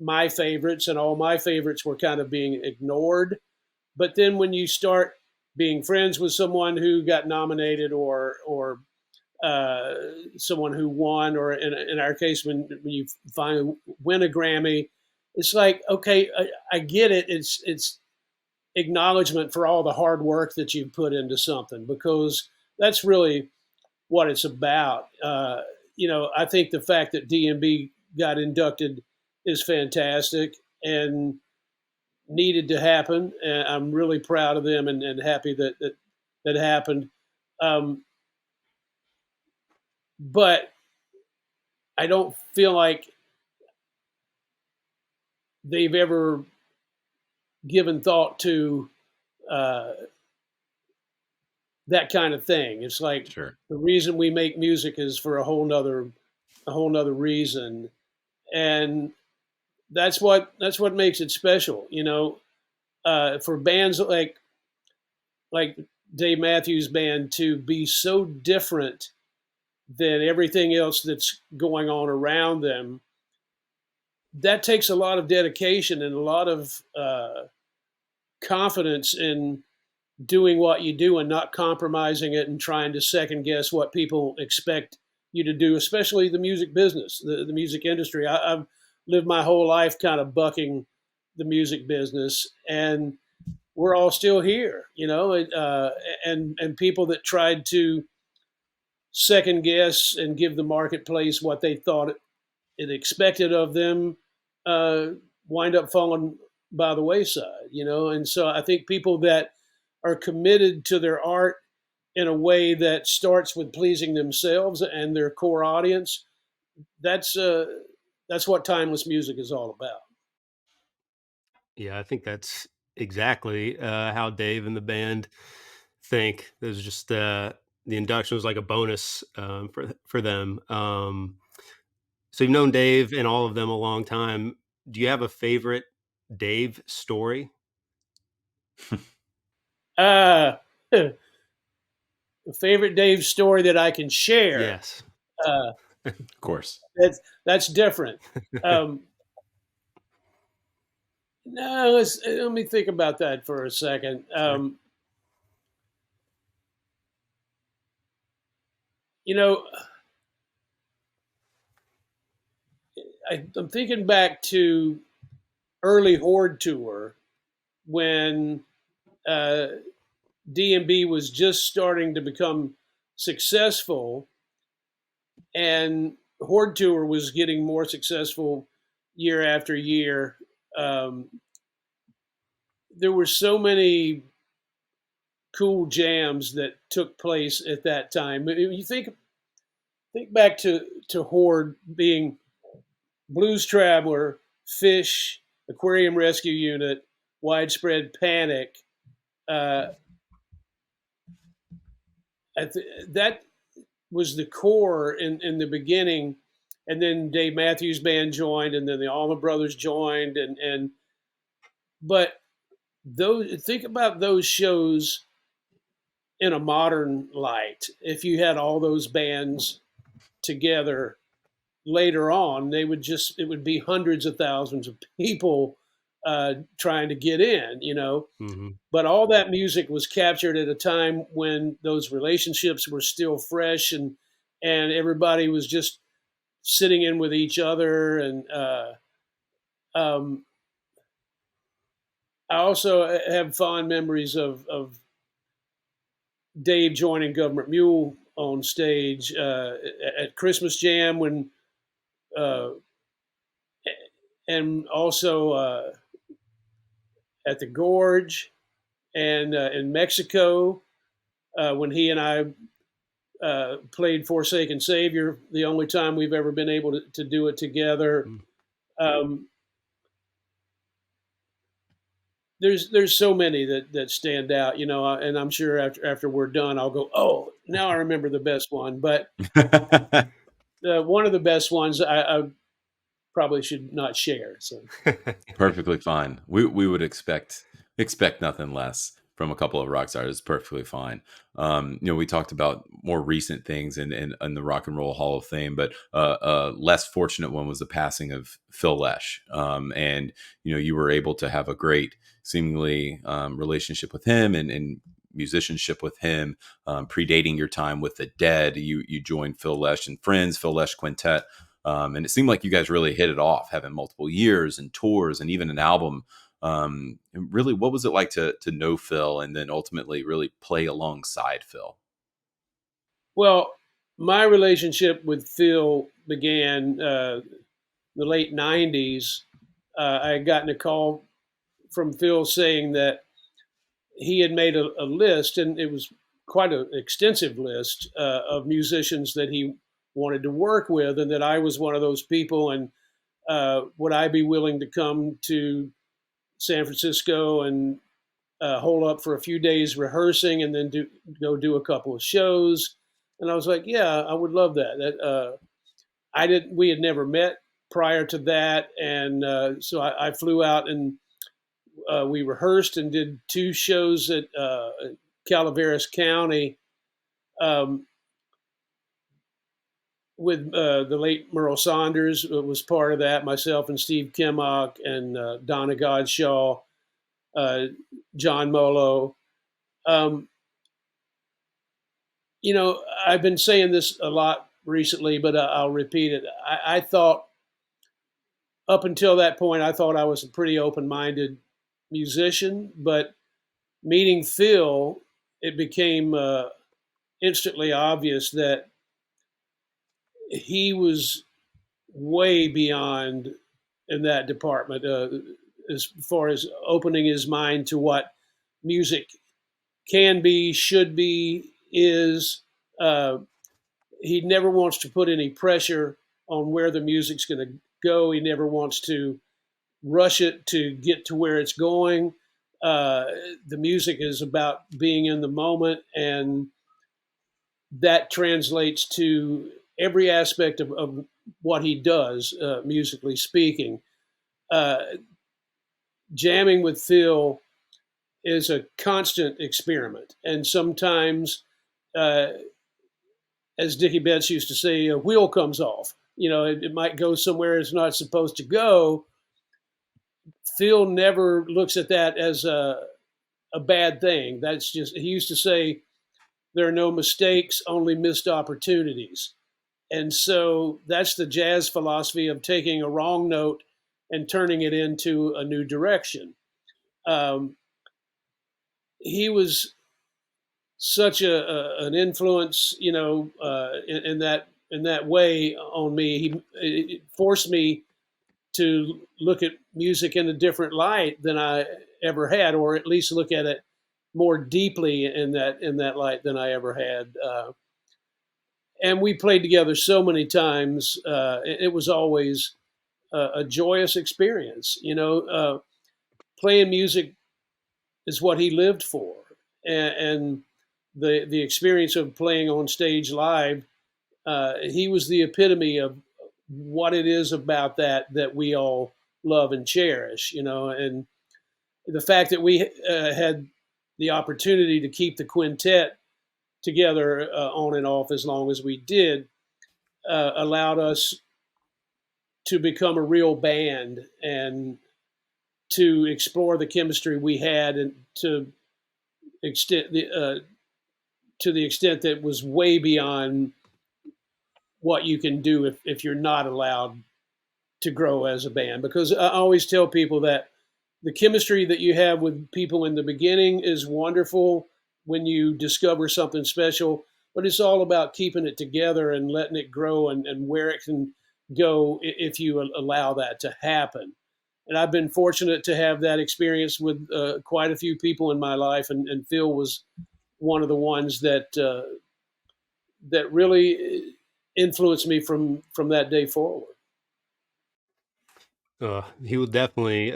my favorites, and all my favorites were kind of being ignored. But then when you start being friends with someone who got nominated, or uh, someone who won, or in our case, when you finally win a Grammy, it's like, okay, I get it. It's acknowledgement for all the hard work that you put into something, because that's really what it's about. I think the fact that DMB got inducted is fantastic and needed to happen. And I'm really proud of them, and happy that happened. Um, but I don't feel like they've ever given thought to uh, that kind of thing. It's like Sure. the reason we make music is for a whole nother reason, and that's what makes it special. For bands like Dave Matthews Band to be so different than everything else that's going on around them, that takes a lot of dedication and a lot of confidence in doing what you do and not compromising it and trying to second guess what people expect you to do, especially the music business, the music industry. I've lived my whole life kind of bucking the music business, and we're all still here, and people that tried to second guess and give the marketplace what they thought it expected of them uh, wind up falling by the wayside, And so I think people that are committed to their art in a way that starts with pleasing themselves and their core audience, that's uh, that's what timeless music is all about. Yeah, I think that's exactly how Dave and the band think. There's just the induction was like a bonus for them. So you've known Dave and all of them a long time. Do you have a favorite Dave story? Uh, the favorite Dave story that I can share. Yes. Uh, Of course. that's different. Um, no, let me think about that for a second. Sure. You know, I'm thinking back to early Horde tour when uh, DMB was just starting to become successful, and Horde tour was getting more successful year after year. Um, there were so many cool jams that took place at that time. You think back to Horde being Blues Traveler, Fish, Aquarium Rescue Unit, Widespread Panic. Uh, that was the core in the beginning, and then Dave Matthews Band joined, and then the Allman Brothers joined, and but those think about those shows in a modern light. If you had all those bands together later on, they would just it would be hundreds of thousands of people trying to get in, you know. Mhm. But all that music was captured at a time when those relationships were still fresh, and everybody was just sitting in with each other. And um, I also have fond memories of Dave joining Government Mule on stage at Christmas Jam when, uh, and also at the Gorge and in Mexico when he and I played Forsaken Savior, the only time we've ever been able to do it together. Mm. Um, there's so many that stand out, you know, and I'm sure after we're done, I'll go, oh, now I remember the best one. But one of the best ones I probably should not share. So Perfectly fine. We would expect nothing less from a couple of rock stars. It's perfectly fine. We talked about more recent things in the Rock and Roll Hall of Fame, but a less fortunate one was the passing of Phil Lesh. And you were able to have a great, seemingly relationship with him and musicianship with him, predating your time with the Dead. You joined Phil Lesh and Friends, Phil Lesh Quintet. And it seemed like you guys really hit it off, having multiple years and tours and even an album. And really, what was it like to know Phil and then ultimately really play alongside Phil? well, my relationship with Phil began the late '90s. I had gotten a call from Phil saying that he had made a list, and it was quite an extensive list of musicians that he wanted to work with, and that I was one of those people. And would I be willing to come to San Francisco and hole up for a few days rehearsing, and then go do a couple of shows? And I was like, yeah, I would love that. I didn't. We had never met prior to that, and so I flew out and we rehearsed and did two shows at Calaveras County um, with the late Merle Saunders was part of that. Myself and Steve Kimmock and Donna Godshaw, uh, John Molo. Um, I've been saying this a lot recently, but I'll repeat it. I thought up until that point, I thought I was a pretty open-minded musician, but meeting Phil, it became instantly obvious that he was way beyond in that department as far as opening his mind to what music can be, should be, is. Uh, he never wants to put any pressure on where the music's going to go. He never wants to rush it to get to where it's going. Uh, the music is about being in the moment, and that translates to every aspect of what he does, musically speaking. Uh, Jamming with Phil is a constant experiment, and sometimes, uh, as Dickie Betts used to say, a wheel comes off. It might go somewhere it's not supposed to go. Phil never looks at that as a bad thing. That's just, he used to say, there are no mistakes, only missed opportunities. And so that's the jazz philosophy of taking a wrong note and turning it into a new direction. Um, he was such an influence, in that way on me. It forced me to look at music in a different light than I ever had, or at least look at it more deeply in that light than I ever had. And we played together so many times. It was always a joyous experience. Playing music is what he lived for, and the experience of playing on stage live. He was the epitome of what it is about that we all love and cherish, you know, and the fact that we had the opportunity to keep the quintet together on and off as long as we did allowed us to become a real band and to explore the chemistry we had and extent the, to the extent that was way beyond what you can do if you're not allowed to grow as a band. Because I always tell people that the chemistry that you have with people in the beginning is wonderful when you discover something special, but it's all about keeping it together and letting it grow and where it can go if you allow that to happen. And I've been fortunate to have that experience with quite a few people in my life, and Phil was one of the ones that really influenced me from that day forward. He will definitely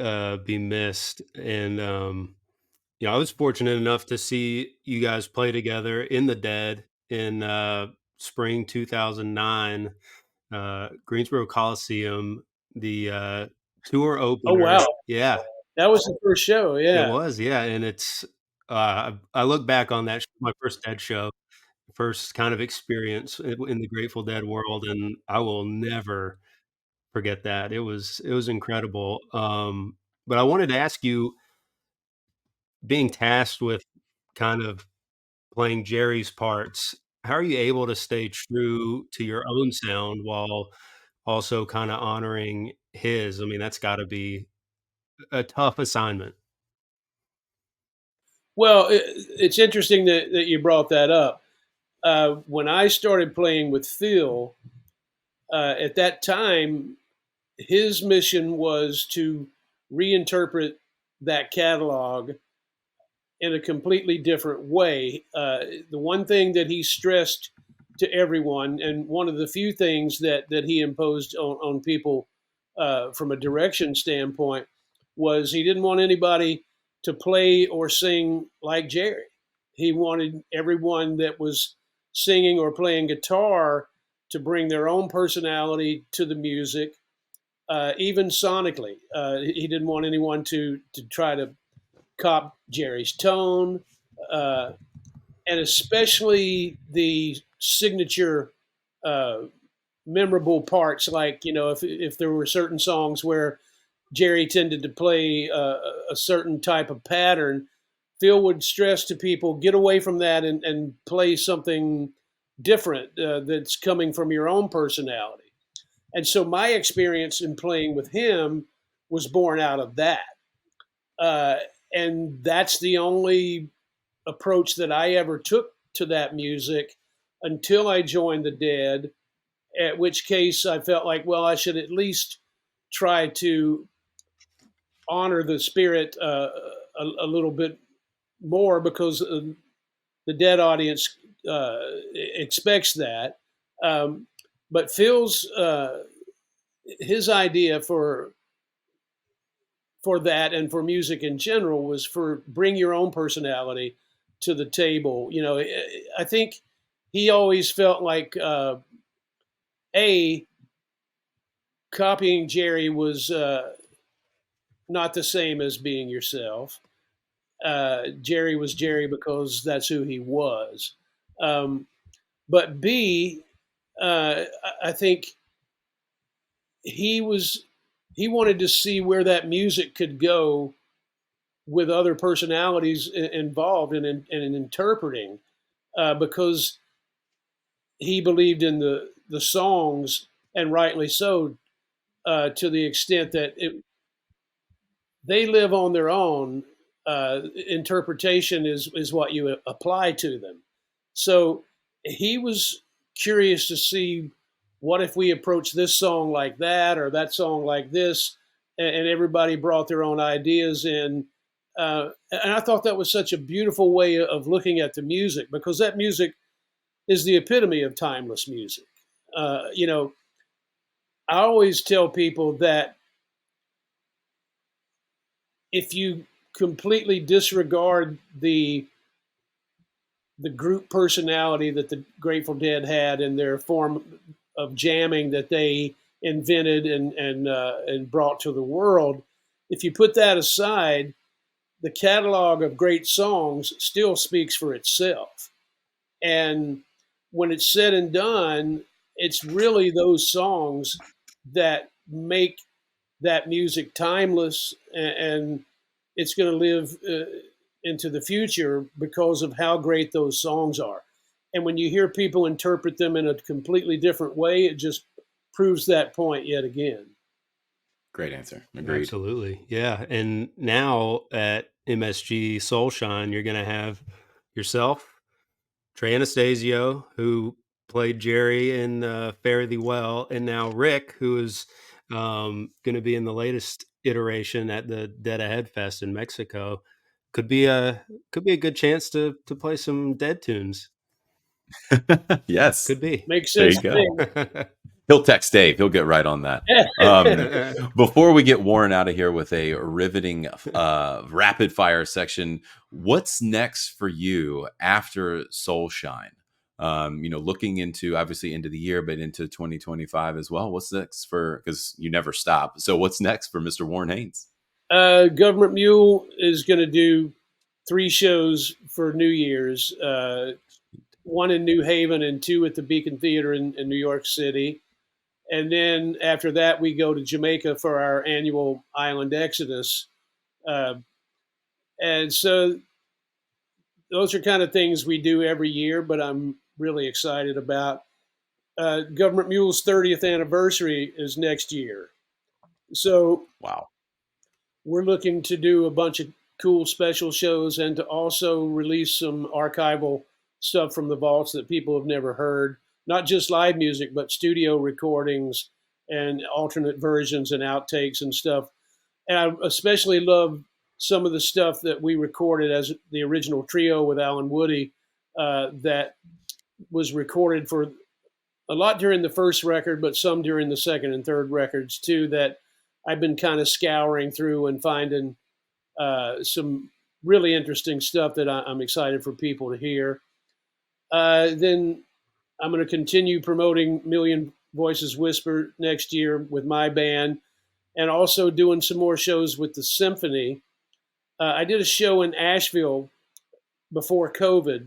be missed. And I was fortunate enough to see you guys play together in the Dead in spring 2009, Greensboro Coliseum, the tour Oh opener. wow, Yeah, that was the first show. it Yeah. was. Yeah, and it's I look back on that my first Dead show, first kind of experience in the Grateful Dead world, and I will never forget that. It was incredible. But I wanted to ask you, being tasked with kind of playing Jerry's parts, how are you able to stay true to your own sound while also kind of honoring his? I mean, that's got to be a tough assignment. Well, it's interesting that you brought that up. When I started playing with Phil, at that time, his mission was to reinterpret that catalog in a completely different way. The one thing that he stressed to everyone, and one of the few things that he imposed on people from a direction standpoint, was he didn't want anybody to play or sing like Jerry. He wanted everyone that was singing or playing guitar to bring their own personality to the music, even sonically. He didn't want anyone to try to cop Jerry's tone, uh, and especially the signature uh, memorable parts. Like, you know, if there were certain songs where Jerry tended to play a certain type of pattern, Phil would stress to people, get away from that and play something different that's coming from your own personality. And so my experience in playing with him was born out of that. Uh, and that's the only approach that I ever took to that music until I joined the Dead, at which case I felt like, well, I should at least try to honor the spirit a little bit more because the Dead audience expects that. Um, but Phil's his idea for that and for music in general was for bring your own personality to the table. You know, I think he always felt like a copying Jerry was not the same as being yourself. Jerry was Jerry because that's who he was. Um, but B, I think he was he wanted to see where that music could go with other personalities involved in interpreting, because he believed in the songs, and rightly so, to the extent that they live on their own. Interpretation is what you apply to them. So he was curious to see what if we approach this song like that or that song like this, and everybody brought their own ideas in. And I thought that was such a beautiful way of looking at the music because that music is the epitome of timeless music. You know, I always tell people that if you completely disregard the group personality that the Grateful Dead had and their form of jamming that they invented and brought to the world. If you put that aside, the catalog of great songs still speaks for itself. And when it's said and done, it's really those songs that make that music timeless, and it's going to live into the future because of how great those songs are. And when you hear people interpret them in a completely different way, it just proves that point yet again. Great answer. Agreed. Absolutely. Yeah. And now at MSG Soulshine, you're going to have yourself, Trey Anastasio, who played Jerry in Fare Thee Well, and now Rick, who is going to be in the latest iteration at the Dead Ahead Fest in Mexico. Could be a good chance to play some Dead tunes. Yes. Could be. Makes There sense you to go. me. He'll text Dave. He'll get right on that. Before we get Warren out of here with a riveting rapid fire section, what's next for you after Soulshine? Looking into obviously into the year, but into 2025 as well. What's next because you never stop. So what's next for Mr. Warren Haynes? Government Mule is going to do 3 shows for New Year's. One in New Haven and 2 at the Beacon Theater in New York City. And then after that, we go to Jamaica for our annual Island Exodus. And so those are kind of things we do every year, but I'm really excited about. Government Mule's 30th anniversary is next year. So Wow. we're looking to do a bunch of cool special shows and to also release some archival stuff from the vaults that people have never heard. Not just live music, but studio recordings and alternate versions and outtakes and stuff. And I especially love some of the stuff that we recorded as the original trio with Alan Woody that was recorded for a lot during the first record, but some during the second and third records too, that I've been kind of scouring through and finding some really interesting stuff that I'm excited for people to hear. Then I'm going to continue promoting Million Voices Whisper next year with my band, and also doing some more shows with the symphony. I did a show in Asheville before COVID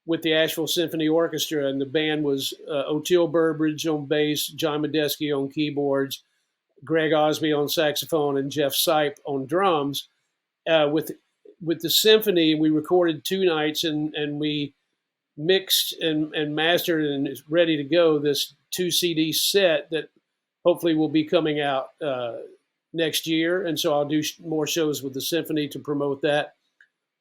with the Asheville Symphony Orchestra, and the band was Oteil Burbridge on bass, John Medeski on keyboards, Greg Osby on saxophone, and Jeff Sipe on drums. With the symphony, we recorded 2 nights, and we mixed and mastered and is ready to go this 2 CD set that hopefully will be coming out next year. And so I'll do more shows with the symphony to promote that.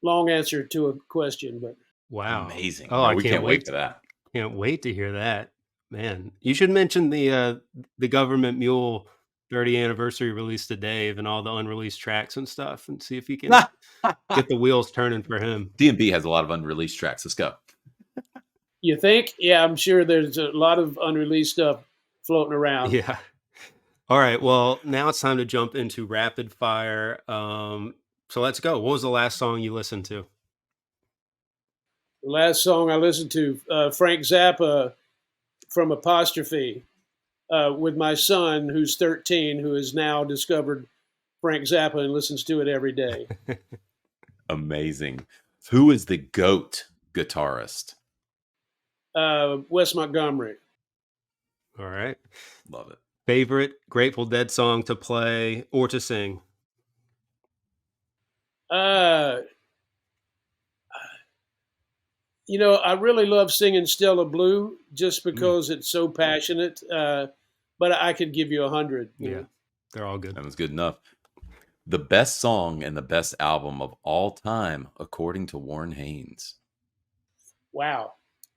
Long answer to a question, but Wow. Amazing. Oh, No, I we can't wait for that. Can't wait to hear that. Man, you should mention the Government Mule 30th anniversary release to Dave and all the unreleased tracks and stuff, and see if you can get the wheels turning for him. D&B has a lot of unreleased tracks. Let's go. you think? Yeah, I'm sure there's a lot of unreleased stuff floating around. Yeah. All right. Well, now it's time to jump into rapid fire. So let's go. What was the last song you listened to? The last song I listened to, Frank Zappa from Apostrophe, with my son, who's 13, who has now discovered Frank Zappa and listens to it every day. Amazing. Who is the GOAT guitarist? Wes Montgomery. All right. Love it. Favorite Grateful Dead song to play or to sing? I really love singing Stella Blue just because it's so passionate. But I could give you 100. Yeah, they're all good. That was good enough. The best song and the best album of all time, according to Warren Haynes. Wow.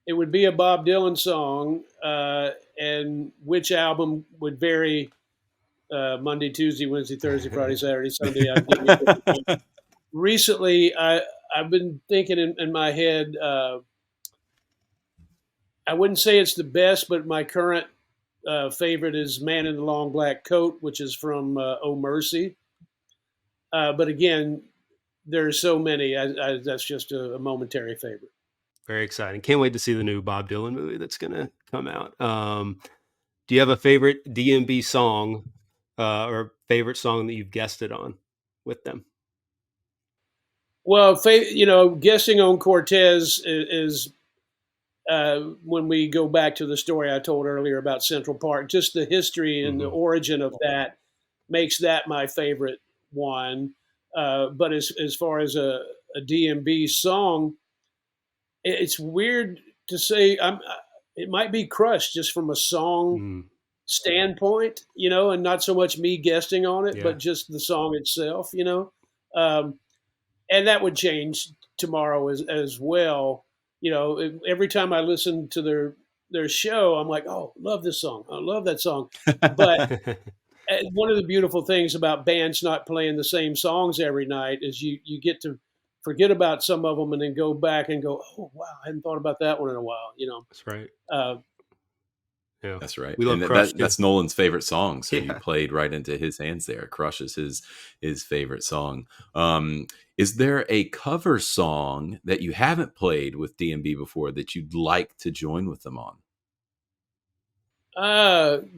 It would be a Bob Dylan song, and which album would vary Monday, Tuesday, Wednesday, Thursday, Friday, Saturday, Sunday. I'd give you recently, I've been thinking in my head, I wouldn't say it's the best, but my current favorite is Man in the Long Black Coat, which is from Oh Mercy. But again, there's so many. That's just a momentary favorite. Very exciting. Can't wait to see the new Bob Dylan movie that's going to come out. Do you have a favorite DMB song, or favorite song that you've guested on with them? Well, guessing on Cortez is when we go back to the story I told earlier about Central Park, just the history and the Mhm. origin of that makes that my favorite one. But as far as a DMB song, it's weird to say. It might be Crush just from a song Mm, standpoint, and not so much me guesting on it, yeah. but just the song itself. Um, and that would change tomorrow as well. Every time I listen to their show, I'm like, oh, love this song. I love that song. But one of the beautiful things about bands not playing the same songs every night is you get to forget about some of them and then go back and go, oh wow, I hadn't thought about that one in a while. That's right. Uh, Yeah. That's right, We love and Crush too. that's Nolan's favorite song. So you Yeah. played right into his hands there. Crush is his favorite song. Is there a cover song that you haven't played with DMB before that you'd like to join with them on?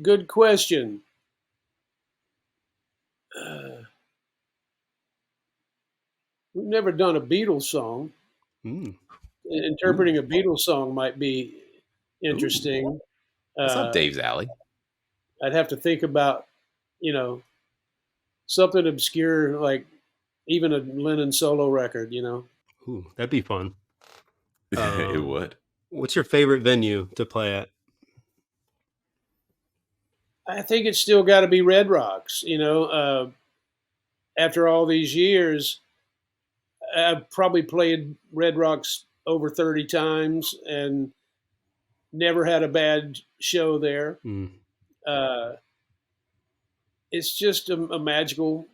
good question. Uh, we've never done a Beatles song. Mm. Interpreting Ooh, a Beatles song might be ooh, interesting. that's up Uh, Dave's alley. I'd have to think about, you know, something obscure like even a Lennon solo record. Ooh, that'd be fun. It Um, would. what's your favorite venue to play at? I think it's still got to be Red Rocks. After all these years, I've probably played Red Rocks over 30 times and never had a bad show there. Mm. Uh, it's just a magical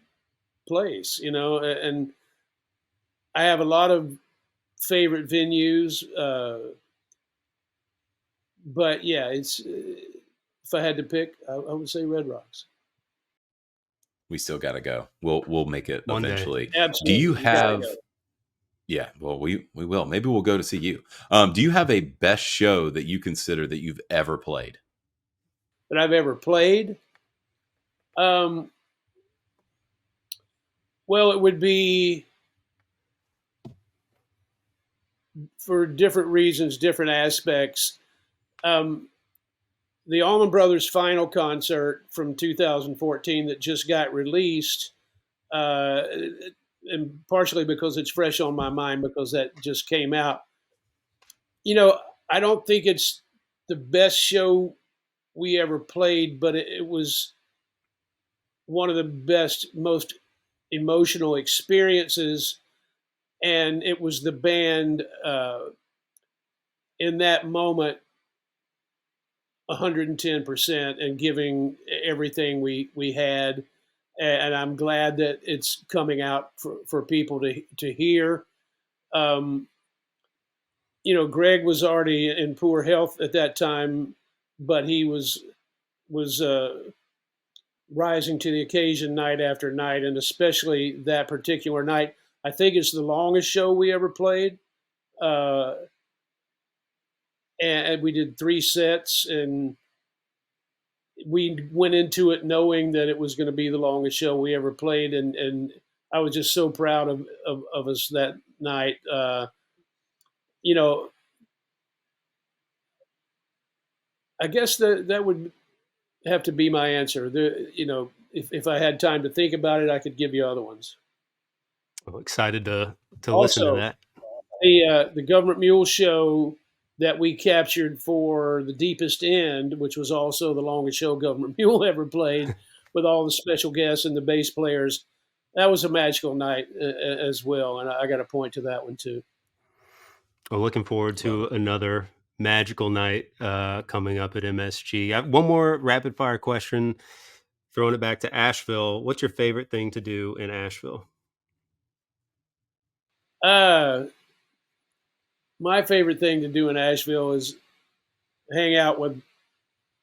place, and I have a lot of favorite venues. But yeah, it's if I had to pick, I would say Red Rocks. We still got to go. We'll make it One day. eventually. Do you Absolutely, you got to have? go. Yeah, well, we will. Maybe we'll go to see you. Do you have a best show that you consider that you've ever played? That I've ever played. Um, well, it would be for different reasons, different aspects. Um, the Allman Brothers final concert from 2014 that just got released, uh, and partially because it's fresh on my mind because that just came out. You know, I don't think it's the best show we ever played, but it was one of the best, most emotional experiences. And it was the band in that moment 110% and giving everything we had. And I'm glad that it's coming out for people to hear. Um, Greg was already in poor health at that time, but he was rising to the occasion night after night, and especially that particular night. I think it's the longest show we ever played, uh, and we did 3 sets, and we went into it knowing that it was going to be the longest show we ever played, and I was just so proud of us that night. You know, I guess that would have to be my answer. If I had time to think about it, I could give you other ones. I'm excited to listen to Also, that. the Government Mule show that we captured for the Deepest End, which was also the longest show Government Mule ever played, with all the special guests and the bass players. That was a magical night as well, and I got to point to that one too. Well, looking forward Love to it. another magical night coming up at MSG. Have one more rapid fire question. Throwing it back to Asheville. What's your favorite thing to do in Asheville? Uh, my favorite thing to do in Asheville is hang out with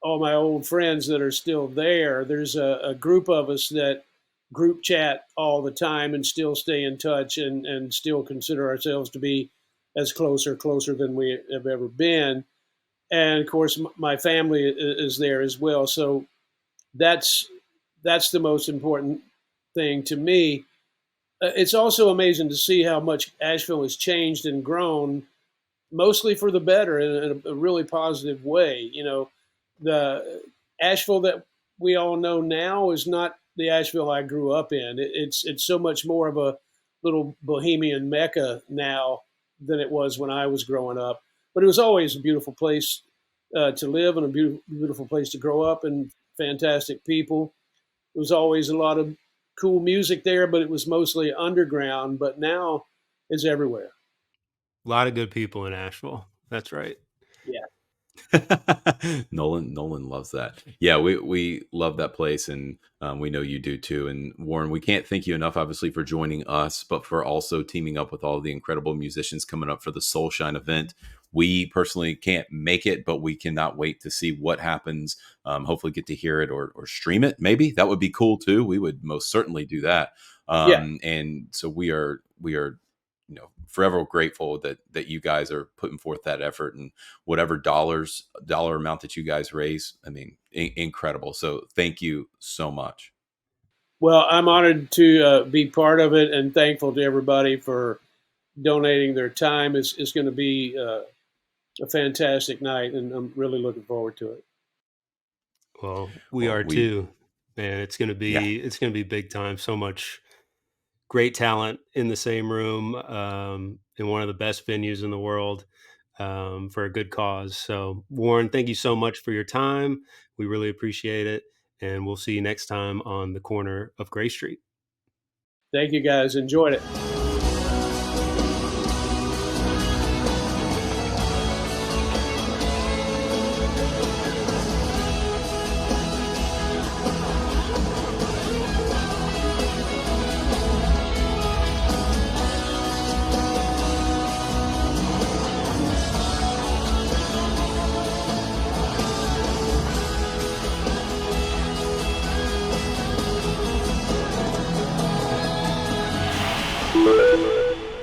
all my old friends that are still there. There's a group of us that group chat all the time and still stay in touch and still consider ourselves to be as closer than we have ever been. and of course my family is there as well. So that's that's the most important thing to me. It's also amazing to see how much Asheville has changed and grown, mostly for the better in a really positive way. You know, the Asheville that we all know now is not the Asheville I grew up in. It's so much more of a little bohemian mecca now than it was when I was growing up. But it was always a beautiful place to live and a beautiful place to grow up, and fantastic people. There was always a lot of cool music there, but it was mostly underground. But now it's everywhere. A lot of good people in Asheville. That's right. Yeah. Nolan loves that. Yeah, we love that place, and we know you do too. And Warren, we can't thank you enough, obviously, for joining us, but for also teaming up with all the incredible musicians coming up for the Soulshine event. We personally can't make it, but we cannot wait to see what happens. Hopefully, get to hear it or stream it. Maybe that would be cool too. We would most certainly do that. Yeah. And so we are forever grateful that you guys are putting forth that effort, and whatever dollar amount that you guys raise, I mean, incredible. So thank you so much. Well, I'm honored to be part of it, and thankful to everybody for donating their time. It's going to be a fantastic night, and I'm really looking forward to it. Well, we Well, are we too, man. yeah. It's gonna be big time. So much great talent in the same room, in one of the best venues in the world, for a good cause. So, Warren, thank you so much for your time. We really appreciate it, and we'll see you next time on the corner of Gray Street. Thank you, guys. Enjoyed it.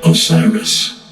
Osiris.